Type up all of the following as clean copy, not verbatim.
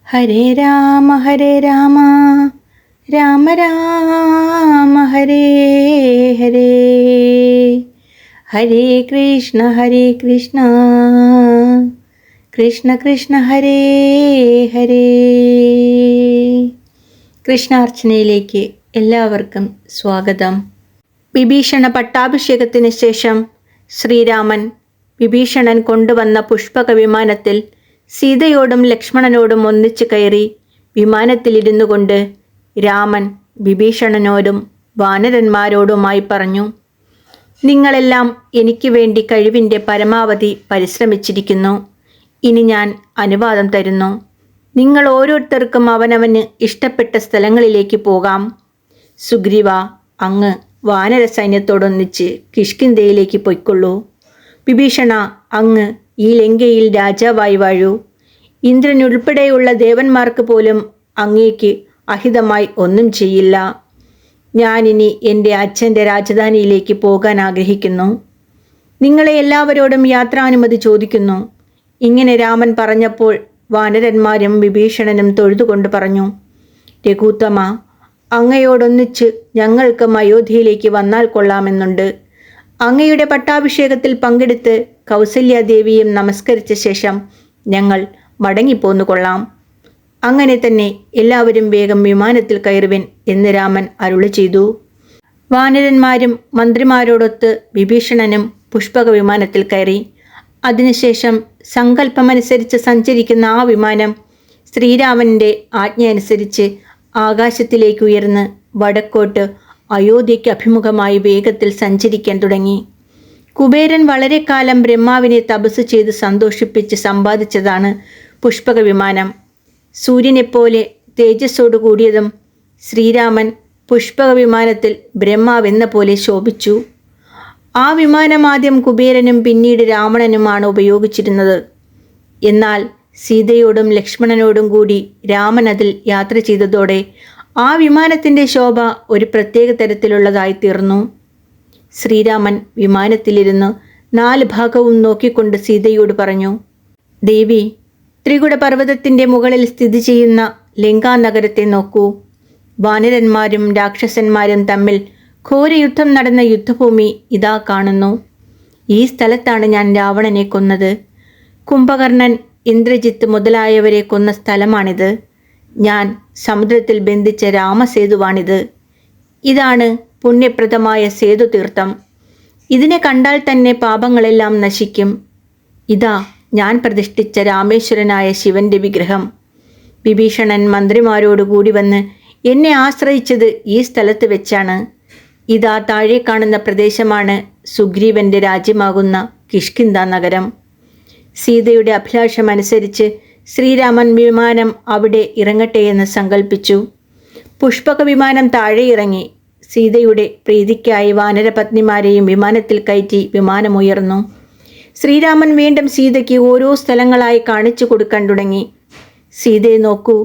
ഹരേ രാമ രാമ രാമ ഹരേ ഹരേ, ഹരേ കൃഷ്ണ കൃഷ്ണ കൃഷ്ണ ഹരേ ഹരേ. കൃഷ്ണാർച്ചനയിലേക്ക് എല്ലാവർക്കും സ്വാഗതം. വിഭീഷണ പട്ടാഭിഷേകത്തിന് ശേഷം ശ്രീരാമൻ വിഭീഷണൻ കൊണ്ടുവന്ന പുഷ്പക വിമാനത്തിൽ സീതയോടും ലക്ഷ്മണനോടും ഒന്നിച്ചു കയറി വിമാനത്തിലിരുന്നു കൊണ്ട് രാമൻ വിഭീഷണനോടും വാനരന്മാരോടുമായി പറഞ്ഞു: നിങ്ങളെല്ലാം എനിക്ക് വേണ്ടി കഴിവിൻ്റെ പരമാവധി പരിശ്രമിച്ചിരിക്കുന്നു. ഇനി ഞാൻ അനുവാദം തരുന്നു. നിങ്ങൾ ഓരോരുത്തർക്കും അവനവന് ഇഷ്ടപ്പെട്ട സ്ഥലങ്ങളിലേക്ക് പോകാം. സുഗ്രീവ, അങ്ങ് വാനര സൈന്യത്തോടൊന്നിച്ച് കിഷ്കിന്ധയിലേക്ക് പൊയ്ക്കൊള്ളൂ. വിഭീഷണ, അങ്ങ് ഈ ലങ്കയിൽ രാജാവായി വാഴൂ. ഇന്ദ്രനുൾപ്പെടെയുള്ള ദേവന്മാർക്ക് പോലും അങ്ങേക്ക് അഹിതമായി ഒന്നും ചെയ്യില്ല. ഞാനിനി എൻ്റെ അച്ഛൻ്റെ രാജധാനിയിലേക്ക് പോകാൻ ആഗ്രഹിക്കുന്നു. നിങ്ങളെ എല്ലാവരോടും യാത്രാനുമതി ചോദിക്കുന്നു. ഇങ്ങനെ രാമൻ പറഞ്ഞപ്പോൾ വാനരന്മാരും വിഭീഷണനും തൊഴുതുകൊണ്ട് പറഞ്ഞു: രഘുത്തമ, അങ്ങയോടൊന്നിച്ച് ഞങ്ങൾക്കും അയോധ്യയിലേക്ക് വന്നാൽ കൊള്ളാമെന്നുണ്ട്. അങ്ങയുടെ പട്ടാഭിഷേകത്തിൽ പങ്കെടുത്ത് കൗസല്യാദേവിയും നമസ്കരിച്ച ശേഷം ഞങ്ങൾ മടങ്ങിപ്പോന്നു കൊള്ളാം. അങ്ങനെ തന്നെ എല്ലാവരും വേഗം വിമാനത്തിൽ കയറുവിൻ എന്ന് രാമൻ അരുളി ചെയ്തു. വാനരന്മാരും മന്ത്രിമാരോടൊത്ത് വിഭീഷണനും പുഷ്പക വിമാനത്തിൽ കയറി. അതിനുശേഷം സങ്കല്പമനുസരിച്ച് സഞ്ചരിക്കുന്ന ആ വിമാനം ശ്രീരാമൻ്റെ ആജ്ഞയനുസരിച്ച് ആകാശത്തിലേക്ക് ഉയർന്ന് വടക്കോട്ട് അയോധ്യയ്ക്ക് അഭിമുഖമായി വേഗത്തിൽ സഞ്ചരിക്കാൻ തുടങ്ങി. കുബേരൻ വളരെ കാലം ബ്രഹ്മാവിനെ തപസ് ചെയ്ത് സന്തോഷിപ്പിച്ച് സമ്പാദിച്ചതാണ് പുഷ്പക വിമാനം. സൂര്യനെപ്പോലെ തേജസ്സോടു കൂടിയതും ശ്രീരാമൻ പുഷ്പക വിമാനത്തിൽ ബ്രഹ്മാവെന്ന പോലെ ശോഭിച്ചു. ആ വിമാനം ആദ്യം കുബേരനും പിന്നീട് രാവണനുമാണ് ഉപയോഗിച്ചിരുന്നത്. എന്നാൽ സീതയോടും ലക്ഷ്മണനോടും കൂടി രാമൻ അതിൽ യാത്ര ചെയ്തതോടെ ആ വിമാനത്തിൻ്റെ ശോഭ ഒരു പ്രത്യേക തരത്തിലുള്ളതായി തീർന്നു. ശ്രീരാമൻ വിമാനത്തിലിരുന്ന് 4 ഭാഗവും നോക്കിക്കൊണ്ട് സീതയോട് പറഞ്ഞു: ദേവി, ത്രികുട പർവ്വതത്തിൻ്റെ മുകളിൽ സ്ഥിതി ചെയ്യുന്ന ലങ്കാനഗരത്തെ നോക്കൂ. വാനരന്മാരും രാക്ഷസന്മാരും തമ്മിൽ ഘോരയുദ്ധം നടന്ന യുദ്ധഭൂമി ഇതാ കാണുന്നു. ഈ സ്ഥലത്താണ് ഞാൻ രാവണനെ കൊന്നത്. കുംഭകർണൻ, ഇന്ദ്രജിത്ത് മുതലായവരെ കൊന്ന സ്ഥലമാണിത്. ഞാൻ സമുദ്രത്തിൽ ബന്ധിച്ച രാമസേതുവാണിത്. ഇതാണ് പുണ്യപ്രദമായ സേതുതീർത്ഥം. ഇതിനെ കണ്ടാൽ തന്നെ പാപങ്ങളെല്ലാം നശിക്കും. ഇതാ ഞാൻ പ്രതിഷ്ഠിച്ച രാമേശ്വരനായ ശിവന്റെ വിഗ്രഹം. വിഭീഷണൻ മന്ത്രിമാരോടുകൂടി വന്ന് എന്നെ ആശ്രയിച്ചത് ഈ സ്ഥലത്ത് വെച്ചാണ്. ഇതാ താഴെ കാണുന്ന പ്രദേശമാണ് സുഗ്രീവന്റെ രാജ്യമാകുന്ന കിഷ്കിന്ധ നഗരം. സീതയുടെ അഭിലാഷമനുസരിച്ച് ശ്രീരാമൻ വിമാനം അവിടെ ഇറങ്ങട്ടെയെന്ന് സങ്കൽപ്പിച്ചു. പുഷ്പക വിമാനം താഴെ ഇറങ്ങി. സീതയുടെ പ്രീതിക്കായി വാനരപത്നിമാരെയും വിമാനത്തിൽ കയറ്റി വിമാനമുയർന്നു. ശ്രീരാമൻ വീണ്ടും സീതയ്ക്ക് ഓരോ സ്ഥലങ്ങളായി കാണിച്ചു കൊടുക്കാൻ തുടങ്ങി. സീതയെ നോക്കൂ,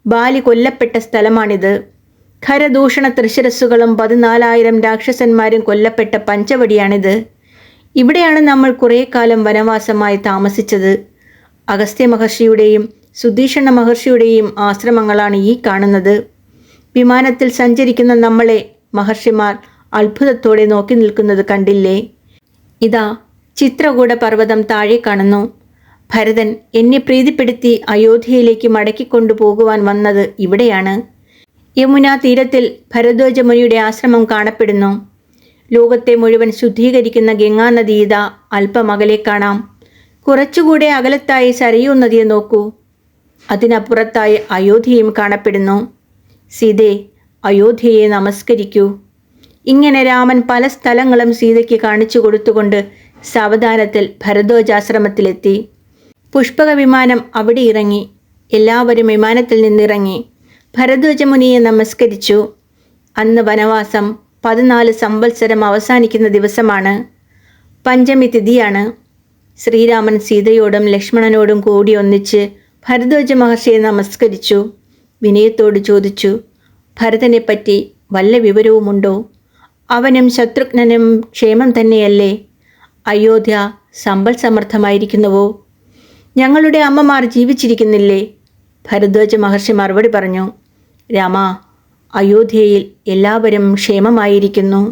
ബാലി കൊല്ലപ്പെട്ട സ്ഥലമാണിത്. ഖരദൂഷണ ത്രിശിരസ്സുകളും 14,000 രാക്ഷസന്മാരും കൊല്ലപ്പെട്ട പഞ്ചവടിയാണിത്. ഇവിടെയാണ് നമ്മൾ കുറേ കാലം വനവാസമായി താമസിച്ചത്. അഗസ്ത്യ മഹർഷിയുടെയും സുധീഷണ മഹർഷിയുടെയും ആശ്രമങ്ങളാണ് ഈ കാണുന്നത്. വിമാനത്തിൽ സഞ്ചരിക്കുന്ന നമ്മളെ മഹർഷിമാർ അത്ഭുതത്തോടെ നോക്കി നിൽക്കുന്നത് കണ്ടില്ലേ? ഇതാ ചിത്രകൂട പർവ്വതം താഴെ കാണുന്നു. ഭരതൻ എന്നെ പ്രീതിപ്പെടുത്തി അയോധ്യയിലേക്ക് മടക്കിക്കൊണ്ടുപോകുവാൻ വന്നത് ഇവിടെയാണ്. യമുനാ തീരത്തിൽ ഭരദ്വാജ മുനിയുടെ ആശ്രമം കാണപ്പെടുന്നു. ലോകത്തെ മുഴുവൻ ശുദ്ധീകരിക്കുന്ന ഗംഗാനദി ഇതാ അല്പം അകലെ കാണാം. കുറച്ചുകൂടെ അകലത്തായി സരയൂ നദിയെ നോക്കൂ. അതിനപ്പുറത്തായി അയോധ്യയും കാണപ്പെടുന്നു. സീതേ, അയോധ്യയെ നമസ്കരിക്കൂ. ഇങ്ങനെ രാമൻ പല സ്ഥലങ്ങളും സീതയ്ക്ക് കാണിച്ചു കൊടുത്തുകൊണ്ട് സാവധാനത്തിൽ ഭരദ്വാജാശ്രമത്തിലെത്തി. പുഷ്പക വിമാനം അവിടെ ഇറങ്ങി. എല്ലാവരും വിമാനത്തിൽ നിന്നിറങ്ങി ഭരദ്വാജ മുനിയെ നമസ്കരിച്ചു. അന്ന് വനവാസം 14 സംവത്സരം അവസാനിക്കുന്ന ദിവസമാണ്. പഞ്ചമി തിഥിയാണ്. ശ്രീരാമൻ സീതയോടും ലക്ഷ്മണനോടും കൂടി ഒന്നിച്ച് ഭരദ്വാജ മഹർഷിയെ നമസ്കരിച്ചു. വിനയത്തോട് ചോദിച്ചു: ഭരതനെപ്പറ്റി വല്ല വിവരവുമുണ്ടോ? അവനും ശത്രുഘ്നനും ക്ഷേമം തന്നെയല്ലേ? അയോധ്യ സമ്പൽ സമൃദ്ധമായിരിക്കുന്നുവോ? ഞങ്ങളുടെ അമ്മമാർ ജീവിച്ചിരിക്കുന്നില്ലേ? ഭരദ്വാജ മഹർഷി മറുപടി പറഞ്ഞു, രാമ, അയോധ്യയിൽ എല്ലാവരും ക്ഷേമമായിരിക്കുന്നു.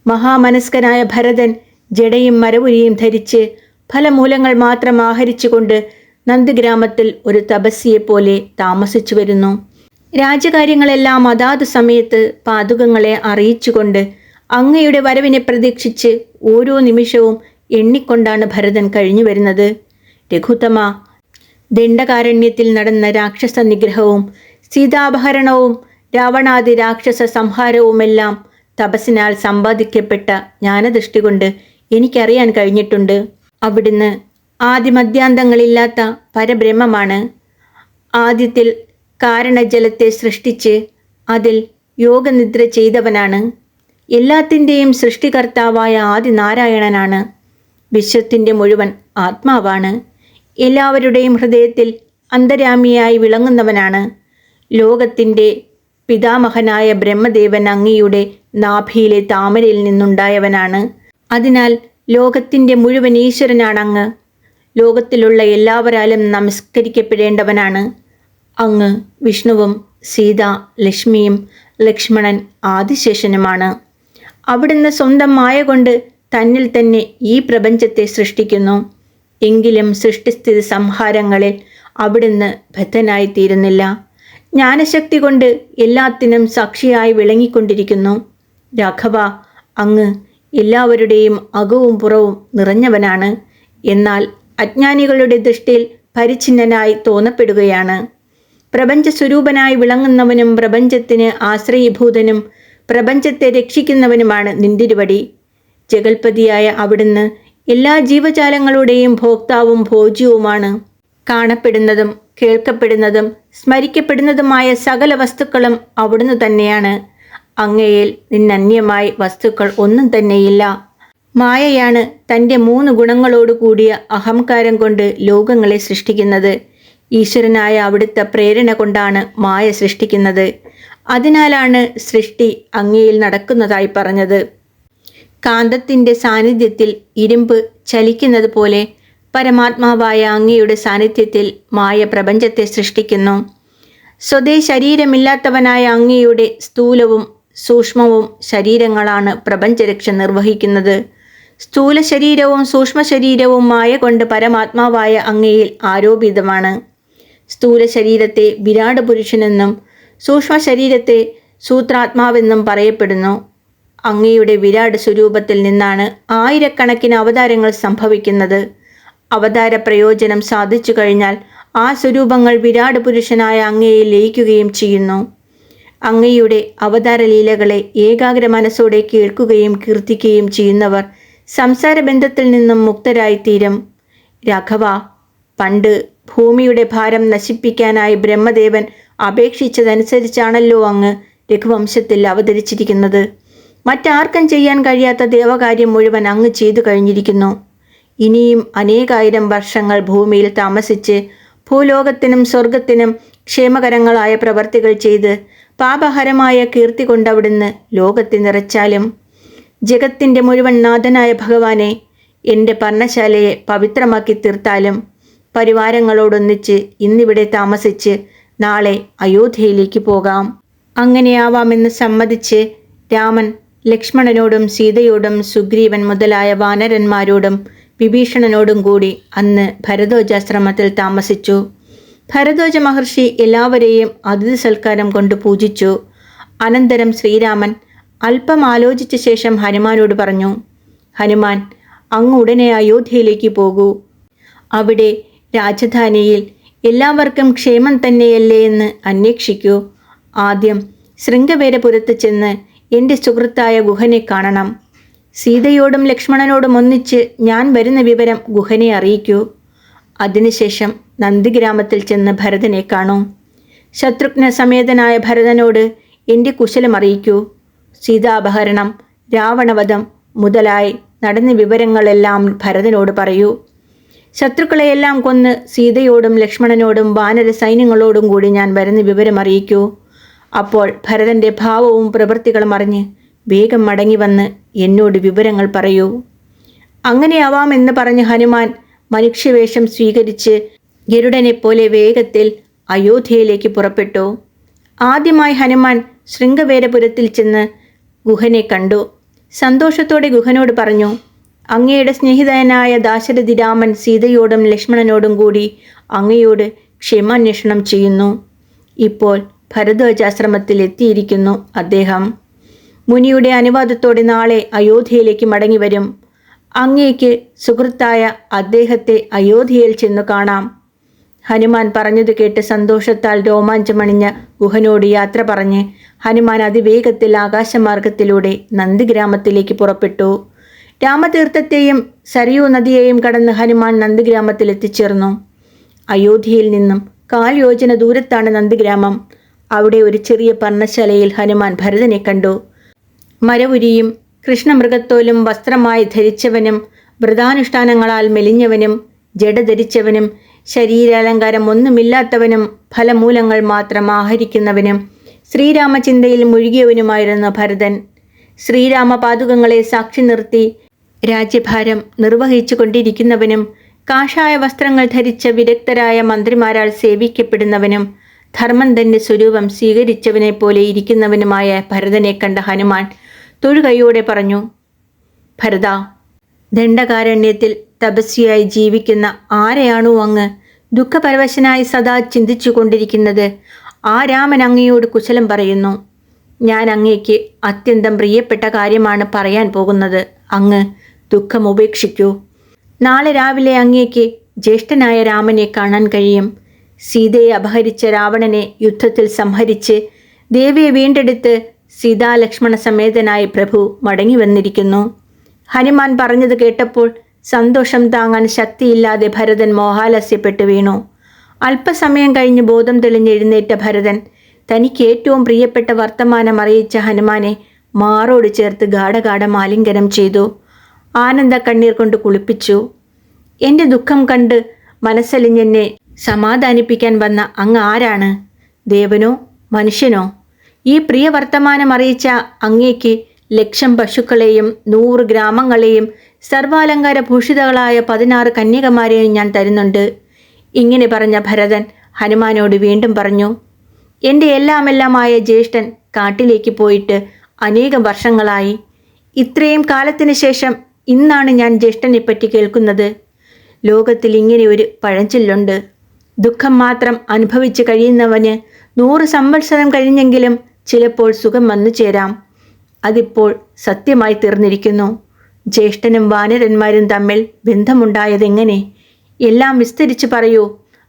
മഹാമനസ്കനായ ഭരതൻ ജടയും മരവുരിയും ധരിച്ച് ഫലമൂലങ്ങൾ മാത്രം ആഹരിച്ചുകൊണ്ട് നന്ദഗ്രാമത്തിൽ ഒരു തപസ്യയെപ്പോലെ താമസിച്ചു വരുന്നു. രാജകാര്യങ്ങളെല്ലാം അതാത് സമയത്ത് പാതുകങ്ങളെ അറിയിച്ചുകൊണ്ട് അങ്ങയുടെ വരവിനെ പ്രതീക്ഷിച്ച് ഓരോ നിമിഷവും എണ്ണിക്കൊണ്ടാണ് ഭരതൻ കഴിഞ്ഞു വരുന്നത്. രഘുത്തമ, ദണ്ഡകാരണ്യത്തിൽ നടന്ന രാക്ഷസ നിഗ്രഹവും സീതാപഹരണവും രാവണാദി രാക്ഷസ സംഹാരവുമെല്ലാം തപസ്സിനാൽ സമ്പാദിക്കപ്പെട്ട ജ്ഞാനദൃഷ്ടി കൊണ്ട് എനിക്കറിയാൻ കഴിഞ്ഞിട്ടുണ്ട്. അവിടുന്ന് ആദിമധ്യാന്തങ്ങളില്ലാത്ത പരബ്രഹ്മമാണ്. ആദ്യത്തിൽ കാരണജലത്തെ സൃഷ്ടിച്ച് അതിൽ യോഗനിദ്ര ചെയ്തവനാണ്. എല്ലാത്തിൻ്റെയും സൃഷ്ടികർത്താവായ ആദിനാരായണനാണ്. വിശ്വത്തിൻ്റെ മുഴുവൻ ആത്മാവാണ്. എല്ലാവരുടെയും ഹൃദയത്തിൽ അന്തര്യാമിയായി വിളങ്ങുന്നവനാണ്. ലോകത്തിൻ്റെ പിതാമഹനായ ബ്രഹ്മദേവൻ അങ്ങയുടെ നാഭിയിലെ താമരയിൽ നിന്നുണ്ടായവനാണ്. അതിനാൽ ലോകത്തിൻ്റെ മുഴുവൻ ഈശ്വരനാണ് അങ്ങ്. ലോകത്തിലുള്ള എല്ലാവരാലും നമസ്കരിക്കപ്പെടേണ്ടവനാണ്. അങ്ങ് വിഷ്ണുവും സീത, ലക്ഷ്മിയും ലക്ഷ്മണൻ ആദിശേഷനുമാണ്. അവിടുന്ന് സ്വന്തം മായ കൊണ്ട് തന്നിൽ തന്നെ ഈ പ്രപഞ്ചത്തെ സൃഷ്ടിക്കുന്നു. എങ്കിലും സൃഷ്ടിസ്ഥിതി സംഹാരങ്ങളിൽ അവിടുന്ന് ബദ്ധനായിത്തീരുന്നില്ല. ജ്ഞാനശക്തി കൊണ്ട് എല്ലാത്തിനും സാക്ഷിയായി വിളങ്ങിക്കൊണ്ടിരിക്കുന്നു. രാഘവ, അങ്ങ് എല്ലാവരുടെയും അകവും പുറവും നിറഞ്ഞവനാണ്. എന്നാൽ അജ്ഞാനികളുടെ ദൃഷ്ടിയിൽ പരിച്ഛിന്നനായി തോന്നപ്പെടുകയാണ്. പ്രപഞ്ച സ്വരൂപനായി വിളങ്ങുന്നവനും പ്രപഞ്ചത്തിന് ആശ്രയഭൂതനും പ്രപഞ്ചത്തെ രക്ഷിക്കുന്നവനുമാണ് നിന്തിരുവടി. ജഗൽപതിയായ അവിടുന്ന് എല്ലാ ജീവജാലങ്ങളുടെയും ഭോക്താവും ഭോജ്യവുമാണ്. കാണപ്പെടുന്നതും കേൾക്കപ്പെടുന്നതും സ്മരിക്കപ്പെടുന്നതുമായ സകല വസ്തുക്കളും അവിടുന്ന് തന്നെയാണ്. അങ്ങയിൽ നിന്നന്യമായി വസ്തുക്കൾ ഒന്നും തന്നെയില്ല. മായയാണ് തൻ്റെ 3 ഗുണങ്ങളോട് കൂടിയ അഹങ്കാരം കൊണ്ട് ലോകങ്ങളെ സൃഷ്ടിക്കുന്നത്. ഈശ്വരനായ അവിടുത്തെ പ്രേരണ കൊണ്ടാണ് മായ സൃഷ്ടിക്കുന്നത്. അതിനാലാണ് സൃഷ്ടി അങ്ങയിൽ നടക്കുന്നതായി പറഞ്ഞത്. കാന്തത്തിൻ്റെ സാന്നിധ്യത്തിൽ ഇരുമ്പ് ചലിക്കുന്നത് പോലെ പരമാത്മാവായ അങ്ങയുടെ സാന്നിധ്യത്തിൽ മായ പ്രപഞ്ചത്തെ സൃഷ്ടിക്കുന്നു. സ്വതേ ശരീരമില്ലാത്തവനായ അങ്ങയുടെ സ്ഥൂലവും സൂക്ഷ്മവും ശരീരങ്ങളാണ് പ്രപഞ്ചരക്ഷ നിർവഹിക്കുന്നത്. സ്ഥൂല ശരീരവും സൂക്ഷ്മ ശരീരവും മായ കൊണ്ട് പരമാത്മാവായ അങ്ങയിൽ ആരോപിതമാണ്. സ്ഥൂല ശരീരത്തെ വിരാട് പുരുഷനെന്നും സൂക്ഷ്മ ശരീരത്തെ സൂത്രാത്മാവെന്നും പറയപ്പെടുന്നു. അങ്ങയുടെ വിരാട് സ്വരൂപത്തിൽ നിന്നാണ് ആയിരക്കണക്കിന് അവതാരങ്ങൾ സംഭവിക്കുന്നത്. അവതാര പ്രയോജനം സാധിച്ചു കഴിഞ്ഞാൽ ആ സ്വരൂപങ്ങൾ വിരാട് പുരുഷനായ അങ്ങയെ ലയിക്കുകയും ചെയ്യുന്നു. അങ്ങയുടെ അവതാര ലീലകളെ ഏകാഗ്ര മനസ്സോടെ കേൾക്കുകയും കീർത്തിക്കുകയും ചെയ്യുന്നവർ സംസാരബന്ധത്തിൽ നിന്നും മുക്തരായിത്തീരും. രാഘവ, പണ്ട് ഭൂമിയുടെ ഭാരം നശിപ്പിക്കാനായി ബ്രഹ്മദേവൻ അപേക്ഷിച്ചതനുസരിച്ചാണല്ലോ അങ്ങ് രഘുവംശത്തിൽ അവതരിച്ചിരിക്കുന്നത്. മറ്റാർക്കും ചെയ്യാൻ കഴിയാത്ത ദേവകാര്യം മുഴുവൻ അങ്ങ് ചെയ്തു കഴിഞ്ഞിരിക്കുന്നു. ഇനിയും അനേകായിരം വർഷങ്ങൾ ഭൂമിയിൽ താമസിച്ച് ഭൂലോകത്തിനും സ്വർഗത്തിനും ക്ഷേമകരങ്ങളായ പ്രവർത്തികൾ ചെയ്ത് പാപഹരമായ കീർത്തി കൊണ്ടവിടുന്ന് ലോകത്തെ നിറച്ചാലും. ജഗത്തിൻ്റെ മുഴുവൻ നാഥനായ ഭഗവാനെ, എൻ്റെ പർണശാലയെ പവിത്രമാക്കി തീർത്താലും പരിവാരങ്ങളോടൊന്നിച്ച് ഇന്നിവിടെ താമസിച്ച് നാളെ അയോധ്യയിലേക്ക് പോകാം. അങ്ങനെയാവാമെന്ന് സമ്മതിച്ച് രാമൻ ലക്ഷ്മണനോടും സീതയോടും സുഗ്രീവൻ മുതലായ വാനരന്മാരോടും വിഭീഷണനോടും കൂടി അന്ന് ഭരദ്വാജാശ്രമത്തിൽ താമസിച്ചു. ഭരദ്വാജ മഹർഷി എല്ലാവരെയും അതിഥി സൽക്കാരം കൊണ്ട് പൂജിച്ചു. അനന്തരം ശ്രീരാമൻ അല്പം ആലോചിച്ച ശേഷം ഹനുമാനോട് പറഞ്ഞു, ഹനുമാൻ, അങ്ങ് ഉടനെ അയോധ്യയിലേക്ക് പോകൂ. അവിടെ രാജധാനിയിൽ എല്ലാവർക്കും ക്ഷേമം തന്നെയല്ലേ എന്ന് അന്വേഷിക്കൂ. ആദ്യം ശൃംഗവേരപുരത്ത് ചെന്ന് എൻ്റെ സുഹൃത്തായ ഗുഹനെ കാണണം. സീതയോടും ലക്ഷ്മണനോടും ഒന്നിച്ച് ഞാൻ വരുന്ന വിവരം ഗുഹനെ അറിയിക്കൂ. അതിനുശേഷം നന്ദിഗ്രാമത്തിൽ ചെന്ന് ഭരതനെ കാണൂ. ശത്രുഘ്ന സമേതനായ ഭരതനോട് എൻ്റെ കുശലം അറിയിക്കൂ. സീതാപഹരണം, രാവണവധം മുതലായി നടന്ന വിവരങ്ങളെല്ലാം ഭരതനോട് പറയൂ. ശത്രുക്കളെയെല്ലാം കൊന്ന് സീതയോടും ലക്ഷ്മണനോടും വാനര സൈന്യങ്ങളോടും കൂടി ഞാൻ വരുന്ന വിവരം അറിയിക്കൂ. അപ്പോൾ ഭരതൻ്റെ ഭാവവും പ്രവൃത്തികളും അറിഞ്ഞ് വേഗം മടങ്ങി വന്ന് എന്നോട് വിവരങ്ങൾ പറയൂ. അങ്ങനെയാവാമെന്ന് പറഞ്ഞ് ഹനുമാൻ മനുഷ്യവേഷം സ്വീകരിച്ച് ഗരുഡനെപ്പോലെ വേഗത്തിൽ അയോധ്യയിലേക്ക് പുറപ്പെട്ടു. ആദ്യമായി ഹനുമാൻ ശൃംഗവേരപുരത്തിൽ ചെന്ന് ഗുഹനെ കണ്ടു. സന്തോഷത്തോടെ ഗുഹനോട് പറഞ്ഞു, അങ്ങയുടെ സ്നേഹിതനായ ദാശരഥി രാമൻ സീതയോടും ലക്ഷ്മണനോടും കൂടി അങ്ങയോട് ക്ഷേമാന്വേഷണം ചെയ്യുന്നു. ഇപ്പോൾ ഭരദ്വാജാശ്രമത്തിൽ എത്തിയിരിക്കുന്നു അദ്ദേഹം. മുനിയുടെ അനുവാദത്തോടെ നാളെ അയോധ്യയിലേക്ക് മടങ്ങി വരും. അങ്ങേക്ക് സുഹൃത്തായ അദ്ദേഹത്തെ അയോധ്യയിൽ ചെന്നു കാണാം. ഹനുമാൻ പറഞ്ഞത് കേട്ട് സന്തോഷത്താൽ രോമാഞ്ചമണിഞ്ഞ ഗുഹനോട് യാത്ര പറഞ്ഞ് ഹനുമാൻ അതിവേഗത്തിൽ ആകാശമാർഗത്തിലൂടെ നന്ദിഗ്രാമത്തിലേക്ക് പുറപ്പെട്ടു. രാമതീർത്ഥത്തെയും സരയൂ നദിയെയും കടന്ന് ഹനുമാൻ നന്ദിഗ്രാമത്തിൽ എത്തിച്ചേർന്നു. അയോധ്യയിൽ നിന്നും 4 യോജന ദൂരത്താണ് നന്ദിഗ്രാമം. അവിടെ ഒരു ചെറിയ പർണശാലയിൽ ഹനുമാൻ ഭരതനെ കണ്ടു. മരവുരിയും കൃഷ്ണമൃഗത്തോലും വസ്ത്രമായി ധരിച്ചവനും വ്രതാനുഷ്ഠാനങ്ങളാൽ മെലിഞ്ഞവനും ജഡ ധരിച്ചവനും ശരീരാലങ്കാരം ഒന്നുമില്ലാത്തവനും ഫലമൂലങ്ങൾ മാത്രം ആഹരിക്കുന്നവനും ശ്രീരാമചിന്തയിൽ മുഴുകിയവനുമായിരുന്നു ഭരതൻ. ശ്രീരാമപാദുകങ്ങളെ സാക്ഷി നിർത്തി രാജ്യഭാരം നിർവഹിച്ചു കൊണ്ടിരിക്കുന്നവനും കാഷായ വസ്ത്രങ്ങൾ ധരിച്ച വിദഗ്ധരായ മന്ത്രിമാരാൽ സേവിക്കപ്പെടുന്നവനും ധർമ്മന്തൻ്റെ സ്വരൂപം സ്വീകരിച്ചവനെ പോലെ ഇരിക്കുന്നവനുമായ ഭരതനെ കണ്ട ഹനുമാൻ തൊഴുകൈയോടെ പറഞ്ഞു, ഭരത, ദണ്ഡകാരണ്യത്തിൽ തപസ്വിയായി ജീവിക്കുന്ന ആരെയാണോ അങ്ങ് ദുഃഖപരവശനായി സദാ ചിന്തിച്ചു കൊണ്ടിരിക്കുന്നത്? ആ രാമൻ അങ്ങയോട് കുശലം പറയുന്നു. ഞാൻ അങ്ങേക്ക് അത്യന്തം പ്രിയപ്പെട്ട കാര്യമാണ് പറയാൻ പോകുന്നത്. അങ്ങ് ദുഃഖം ഉപേക്ഷിക്കൂ. നാളെ രാവിലെ അങ്ങേക്ക് ജ്യേഷ്ഠനായ രാമനെ കാണാൻ കഴിയും. സീതയെ അപഹരിച്ച രാവണനെ യുദ്ധത്തിൽ സംഹരിച്ച് ദേവിയെ വീണ്ടെടുത്ത് സീതാലക്ഷ്മണ സമേതനായി പ്രഭു മടങ്ങി വന്നിരിക്കുന്നു. ഹനുമാൻ പറഞ്ഞത് കേട്ടപ്പോൾ സന്തോഷം താങ്ങാൻ ശക്തിയില്ലാതെ ഭരതൻ മോഹാലസ്യപ്പെട്ടു വീണു. അല്പസമയം കഴിഞ്ഞ് ബോധം തെളിഞ്ഞെഴുന്നേറ്റ ഭരതൻ തനിക്ക് ഏറ്റവും പ്രിയപ്പെട്ട വർത്തമാനം അറിയിച്ച ഹനുമാനെ മാറോട് ചേർത്ത് ഗാഢഗാഠം ആലിംഗനം ചെയ്തു. ആനന്ദ കണ്ണീർ കൊണ്ട് കുളിപ്പിച്ചു. എൻ്റെ ദുഃഖം കണ്ട് മനസ്സലിഞ്ഞെന്നെ സമാധാനിപ്പിക്കാൻ വന്ന അങ്ങ് ആരാണ്? ദേവനോ മനുഷ്യനോ? ഈ പ്രിയ വർത്തമാനം അറിയിച്ച അങ്ങേക്ക് 1,00,000 പശുക്കളെയും 100 ഗ്രാമങ്ങളെയും സർവാലങ്കാര ഭൂഷിതകളായ 16 കന്യകമാരെയും ഞാൻ തരുന്നുണ്ട്. ഇങ്ങനെ പറഞ്ഞ ഭരതൻ ഹനുമാനോട് വീണ്ടും പറഞ്ഞു, എൻ്റെ എല്ലാമെല്ലാമായ ജ്യേഷ്ഠൻ കാട്ടിലേക്ക് പോയിട്ട് അനേകം വർഷങ്ങളായി. ഇത്രയും കാലത്തിന് ശേഷം ഇന്നാണ് ഞാൻ ജ്യേഷ്ഠനെപ്പറ്റി കേൾക്കുന്നത്. ലോകത്തിൽ ഇങ്ങനെ ഒരു പഴഞ്ചൊല്ലുണ്ട്, ദുഃഖം മാത്രം അനുഭവിച്ച് കഴിയുന്നവന് 100 സംവത്സരം കഴിഞ്ഞെങ്കിലും ചിലപ്പോൾ സുഖം വന്നു ചേരാം. അതിപ്പോൾ സത്യമായി തീർന്നിരിക്കുന്നു. ജ്യേഷ്ഠനും വാനരന്മാരും തമ്മിൽ ബന്ധമുണ്ടായതെങ്ങനെ? എല്ലാം വിസ്തരിച്ച് പറയൂ.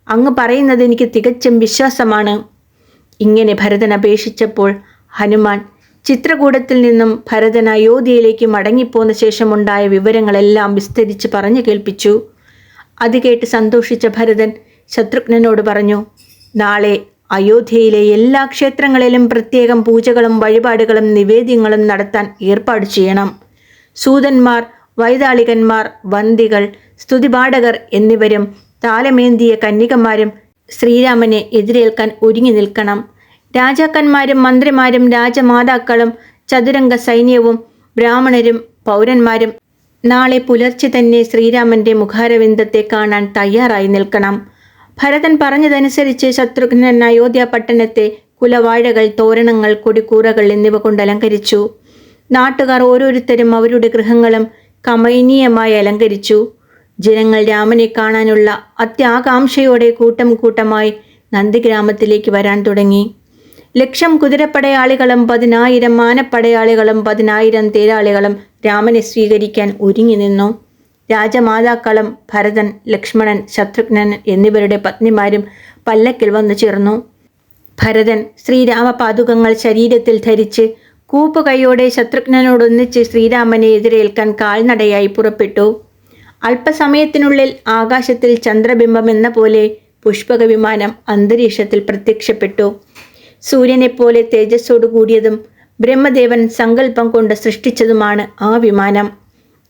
അങ്ങ് പറയുന്നത് എനിക്ക് തികച്ചും വിശ്വാസമാണ്. ഇങ്ങനെ ഭരതൻ അപേക്ഷിച്ചപ്പോൾ ഹനുമാൻ ചിത്രകൂടത്തിൽ നിന്നും ഭരതൻ അയോധ്യയിലേക്ക് മടങ്ങിപ്പോന്ന ശേഷമുണ്ടായ വിവരങ്ങളെല്ലാം വിസ്തരിച്ച് പറഞ്ഞു കേൾപ്പിച്ചു. അത് കേട്ട് സന്തോഷിച്ച ഭരതൻ ശത്രുഘ്നനോട് പറഞ്ഞു, നാളെ അയോധ്യയിലെ എല്ലാ ക്ഷേത്രങ്ങളിലും പ്രത്യേകം പൂജകളും വഴിപാടുകളും നിവേദ്യങ്ങളും നടത്താൻ ഏർപ്പാട് ചെയ്യണം. സൂതന്മാർ, വൈതാളികന്മാർ, വന്ദികൾ, സ്തുതിപാഠകർ എന്നിവരും താലമേന്തിയ കന്യകമാരും ശ്രീരാമനെ എതിരേൽക്കാൻ ഒരുങ്ങി നിൽക്കണം. രാജാക്കന്മാരും മന്ത്രിമാരും രാജമാതാക്കളും ചതുരംഗ സൈന്യവും ബ്രാഹ്മണരും പൗരന്മാരും നാളെ പുലർച്ചെ തന്നെ ശ്രീരാമൻ്റെ മുഖാരവിന്ദത്തെ കാണാൻ തയ്യാറായി നിൽക്കണം. ഭരതൻ പറഞ്ഞതനുസരിച്ച് ശത്രുഘ്നൻ അയോധ്യ പട്ടണത്തെ കുലവാഴകൾ, തോരണങ്ങൾ, കൊടിക്കൂറകൾ എന്നിവ കൊണ്ട് അലങ്കരിച്ചു. നാട്ടുകാർ ഓരോരുത്തരും അവരുടെ ഗൃഹങ്ങളും കമനീയമായി അലങ്കരിച്ചു. ജനങ്ങൾ രാമനെ കാണാനുള്ള അത്യാകാംക്ഷയോടെ കൂട്ടം കൂട്ടമായി നന്ദിഗ്രാമത്തിലേക്ക് വരാൻ തുടങ്ങി. 1,00,000 കുതിരപ്പടയാളികളും 10,000 ആനപ്പടയാളികളും 10,000 തേരാളികളും രാമനെ സ്വീകരിക്കാൻ ഒരുങ്ങി നിന്നു. രാജമാതാക്കളും ഭരതൻ, ലക്ഷ്മണൻ, ശത്രുഘ്നൻ എന്നിവരുടെ പത്നിമാരും പല്ലക്കിൽ വന്നു ചേർന്നു. ഭരതൻ ശ്രീരാമപാദുകങ്ങൾ ശരീരത്തിൽ ധരിച്ച് കൂപ്പുകൈയോടെ ശത്രുഘ്നനോടൊന്നിച്ച് ശ്രീരാമനെ എതിരേൽക്കാൻ കാൽനടയായി പുറപ്പെട്ടു. അല്പസമയത്തിനുള്ളിൽ ആകാശത്തിൽ ചന്ദ്രബിംബം എന്ന പോലെ പുഷ്പക വിമാനം അന്തരീക്ഷത്തിൽ പ്രത്യക്ഷപ്പെട്ടു. സൂര്യനെപ്പോലെ തേജസ്സോടു കൂടിയതും ബ്രഹ്മദേവൻ സങ്കല്പം കൊണ്ട് സൃഷ്ടിച്ചതുമാണ് ആ വിമാനം.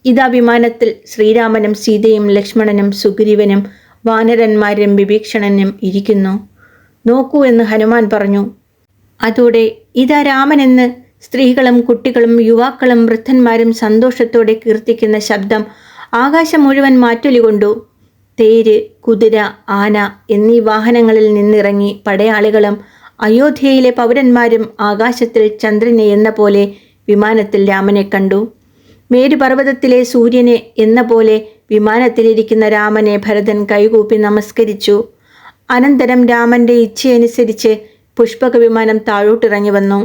ഇതാ വിമാനത്തിൽ ശ്രീരാമനും സീതയും ലക്ഷ്മണനും സുഗ്രീവനും വാനരന്മാരും വിഭീഷണനും ഇരിക്കുന്നു. നോക്കൂ എന്ന് ഹനുമാൻ പറഞ്ഞു. അതോടെ ഇതാ രാമനെന്ന് സ്ത്രീകളും കുട്ടികളും യുവാക്കളും വൃദ്ധന്മാരും സന്തോഷത്തോടെ കീർത്തിക്കുന്ന ശബ്ദം ആകാശം മുഴുവൻ മാറ്റൊലി കൊണ്ടു. തേര്, കുതിര, ആന എന്നീ വാഹനങ്ങളിൽ നിന്നിറങ്ങി പടയാളികളും അയോധ്യയിലെ പൗരന്മാരും ആകാശത്തിൽ ചന്ദ്രനെ എന്ന പോലെ വിമാനത്തിൽ രാമനെ കണ്ടു. മേരുപർവ്വതത്തിലെ സൂര്യനെ എന്ന പോലെ വിമാനത്തിലിരിക്കുന്ന രാമനെ ഭരതൻ കൈകൂപ്പി നമസ്കരിച്ചു. അനന്തരം രാമന്റെ ഇച്ഛയനുസരിച്ച് പുഷ്പക വിമാനം താഴോട്ടിറങ്ങി വന്നു.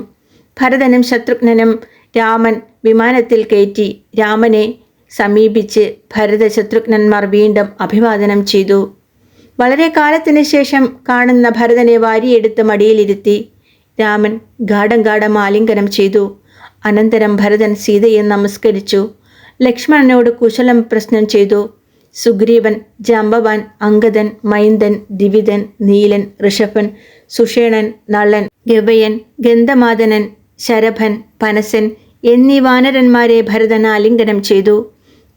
ഭരതനും ശത്രുഘ്നനും രാമൻ വിമാനത്തിൽ കയറ്റി. രാമനെ സമീപിച്ച് ഭരത ശത്രുഘ്നന്മാർ വീണ്ടും അഭിവാദനം ചെയ്തു. വളരെ കാലത്തിന് ശേഷം കാണുന്ന ഭരതനെ വാരിയെടുത്ത് മടിയിലിരുത്തി രാമൻ ഗാഢം ആലിംഗനം ചെയ്തു. അനന്തരം ഭരതൻ സീതയെ നമസ്കരിച്ചു. ലക്ഷ്മണനോട് കുശലം പ്രശ്നം ചെയ്തു. സുഗ്രീവൻ, ജാംബവാൻ, അംഗദൻ, മൈന്ദൻ, ദിവിദൻ, നീലൻ, ഋഷഭൻ, സുഷേണൻ, നളൻ, ഗവയൻ, ഗന്ധമാദനൻ, ശരഭൻ, പനസൻ എന്നീ വാനരന്മാരെ ഭരതൻ ആലിംഗനം ചെയ്തു.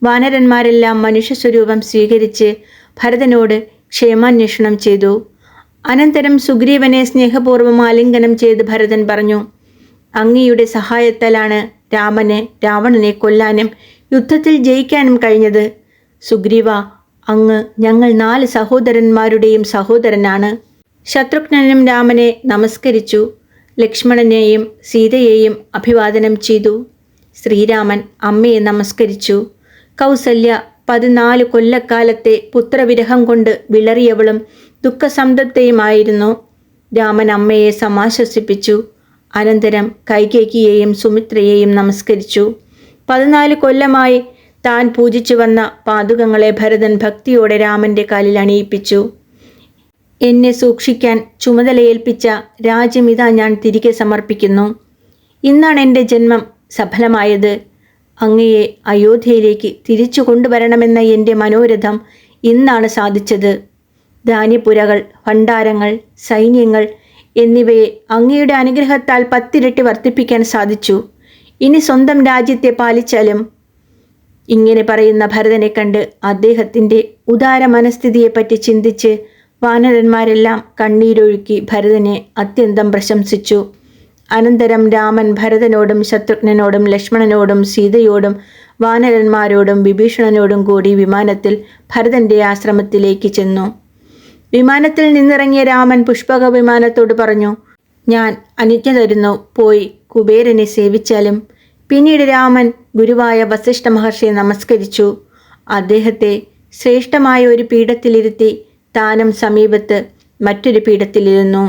വാനരന്മാരെല്ലാം മനുഷ്യസ്വരൂപം സ്വീകരിച്ച് ഭരതനോട് ക്ഷേമാന്വേഷണം ചെയ്തു. അനന്തരം സുഗ്രീവനെ സ്നേഹപൂർവ്വം ആലിംഗനം ചെയ്ത് ഭരതൻ പറഞ്ഞു, അങ്ങയുടെ സഹായത്താലാണ് രാമന് രാവണനെ കൊല്ലാനും യുദ്ധത്തിൽ ജയിക്കാനും കഴിഞ്ഞത്. സുഗ്രീവ, അങ്ങ് ഞങ്ങൾ 4 സഹോദരന്മാരുടെയും സഹോദരനാണ്. ശത്രുഘ്നനും രാമനെ നമസ്കരിച്ചു. ലക്ഷ്മണനെയും സീതയെയും അഭിവാദനം ചെയ്തു. ശ്രീരാമൻ അമ്മയെ നമസ്കരിച്ചു. കൗസല്യ 14 കൊല്ലക്കാലത്തെ പുത്രവിരഹം കൊണ്ട് വിളറിയവളും ദുഃഖസംതപ്തയുമായിരുന്നു. രാമൻ അമ്മയെ സമാശ്വസിപ്പിച്ചു. അനന്തരം കൈകേയിയെയും സുമിത്രയെയും നമസ്കരിച്ചു. 14 കൊല്ലമായി താൻ പൂജിച്ചു വന്ന പാദുകങ്ങളെ ഭരതൻ ഭക്തിയോടെ രാമന്റെ കാലിൽ അണിയിപ്പിച്ചു. എന്നെ സൂക്ഷിക്കാൻ ചുമതലയേൽപ്പിച്ച രാജ്യം ഇതാ ഞാൻ തിരികെ സമർപ്പിക്കുന്നു. ഇന്നാണ് എൻ്റെ ജന്മം സഫലമായത്. അങ്ങയെ അയോധ്യയിലേക്ക് തിരിച്ചു കൊണ്ടുവരണമെന്ന എൻ്റെ മനോരഥം ഇന്നാണ് സാധിച്ചത്. ധാന്യപ്പുരകൾ, ഭണ്ഡാരങ്ങൾ, സൈന്യങ്ങൾ എന്നിവയെ അങ്ങയുടെ അനുഗ്രഹത്താൽ 10 ഇരട്ടി വർദ്ധിപ്പിക്കാൻ സാധിച്ചു. ഇനി സ്വന്തം രാജ്യത്തെ പാലിച്ചാലും. ഇങ്ങനെ പറയുന്ന ഭരതനെ കണ്ട് അദ്ദേഹത്തിൻ്റെ ഉദാര മനസ്ഥിതിയെപ്പറ്റി ചിന്തിച്ച് വാനരന്മാരെല്ലാം കണ്ണീരൊഴുക്കി ഭരതനെ അത്യന്തം പ്രശംസിച്ചു. അനന്തരം രാമൻ ഭരതനോടും ശത്രുഘ്നനോടും ലക്ഷ്മണനോടും സീതയോടും വാനരന്മാരോടും വിഭീഷണനോടും കൂടി വിമാനത്തിൽ ഭരതൻ്റെ ആശ്രമത്തിലേക്ക് ചെന്നു. വിമാനത്തിൽ നിന്നിറങ്ങിയ രാമൻ പുഷ്പക വിമാനത്തോട് പറഞ്ഞു, ഞാൻ അനുജ്ഞ തരുന്നു, പോയി കുബേരനെ സേവിച്ചാലും. പിന്നീട് രാമൻ ഗുരുവായ വസിഷ്ഠ മഹർഷിയെ നമസ്കരിച്ചു. അദ്ദേഹത്തെ ശ്രേഷ്ഠമായ ഒരു പീഠത്തിലിരുത്തി താനും സമീപത്ത് മറ്റൊരു പീഠത്തിലിരുന്നു.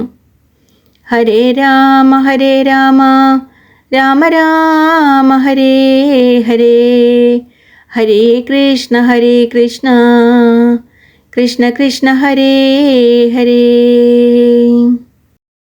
ഹരേ രാമ രാമ രാമ ഹരേ ഹരേ, ഹരേ കൃഷ്ണ കൃഷ്ണ കൃഷ്ണ ഹരേ ഹരേ.